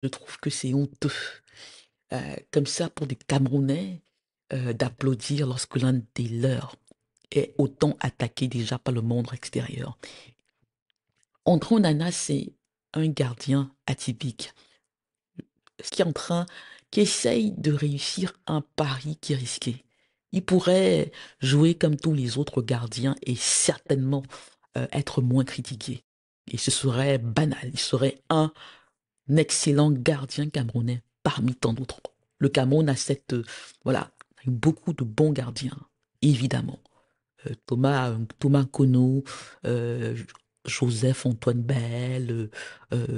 Je trouve que c'est honteux, comme ça pour des Camerounais, d'applaudir lorsque l'un des leurs est autant attaqué déjà par le monde extérieur. André Onana, c'est un gardien atypique, qui est en train, qui essaye de réussir un pari qui est risqué. Il pourrait jouer comme tous les autres gardiens et certainement être moins critiqué. Et ce serait banal. Il serait un excellent gardien camerounais parmi tant d'autres. Le Cameroun a voilà, beaucoup de bons gardiens, évidemment. Thomas Kono, euh, Joseph Antoine Bell,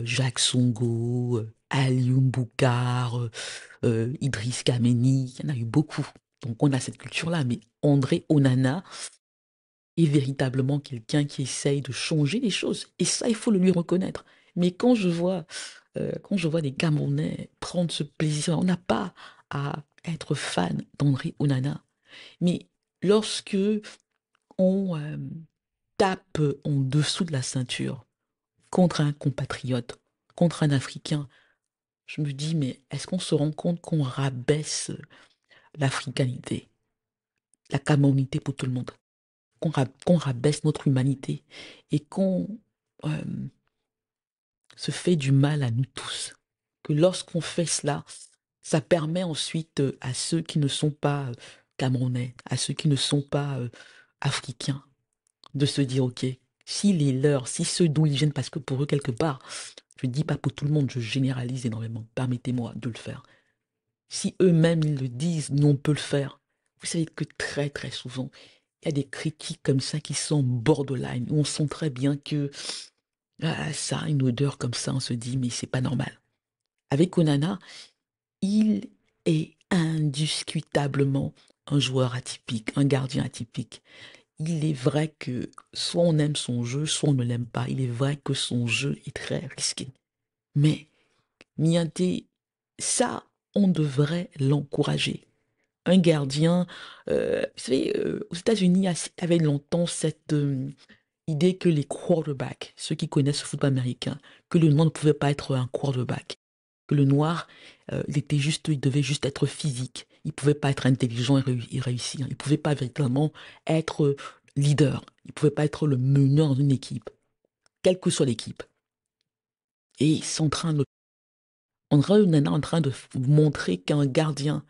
Jacques Songo, Alioune Boukar, Idriss Kameni, il y en a eu beaucoup. Donc on a cette culture-là, mais André Onana est véritablement quelqu'un qui essaye de changer les choses. Et ça, il faut le lui reconnaître. Mais quand je vois des Camerounais prendre ce plaisir, on n'a pas à être fan d'André Onana. Mais lorsque on tape en dessous de la ceinture contre un compatriote, contre un Africain, je me dis, mais est-ce qu'on se rend compte qu'on rabaisse l'africanité, la camerounité pour tout le monde, qu'on rabaisse notre humanité et qu'on euh, se fait du mal à nous tous? Que lorsqu'on fait cela, ça permet ensuite à ceux qui ne sont pas camerounais, à ceux qui ne sont pas africains, de se dire, OK, si les leurs, si ceux d'où ils viennent, parce que pour eux, quelque part, je ne dis pas pour tout le monde, je généralise énormément, permettez-moi de le faire. Si eux-mêmes, ils le disent, nous, on peut le faire. Vous savez que très, très souvent, il y a des critiques comme ça qui sont borderline, où on sent très bien que ça a une odeur comme ça, on se dit, mais c'est pas normal. Avec Onana, il est indiscutablement un joueur atypique, un gardien atypique. Il est vrai que soit on aime son jeu, soit on ne l'aime pas. Il est vrai que son jeu est très risqué. Mais Nianté, ça, on devrait l'encourager. Un gardien, vous savez, aux États-Unis, il y avait longtemps cette idée que les quarterbacks, ceux qui connaissent le football américain, que le noir ne pouvait pas être un quarterback, que le noir, il devait juste être physique. Il pouvait pas être intelligent et réussir. Il pouvait pas véritablement être leader. Il pouvait pas être le meneur d'une équipe, quelle que soit l'équipe. Et c'est en train de, on est en train de montrer qu'un gardien,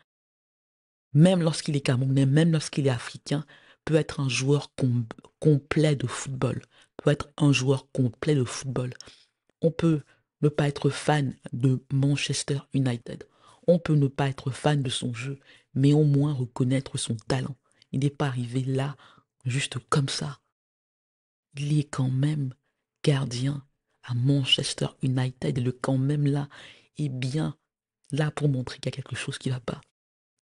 même lorsqu'il est camerounais, même lorsqu'il est africain, peut être un joueur complet de football, peut être un joueur complet de football. On peut ne pas être fan de Manchester United. On peut ne pas être fan de son jeu, mais au moins reconnaître son talent. Il n'est pas arrivé là juste comme ça. Il est quand même gardien à Manchester United et le quand même là est bien là pour montrer qu'il y a quelque chose qui ne va pas.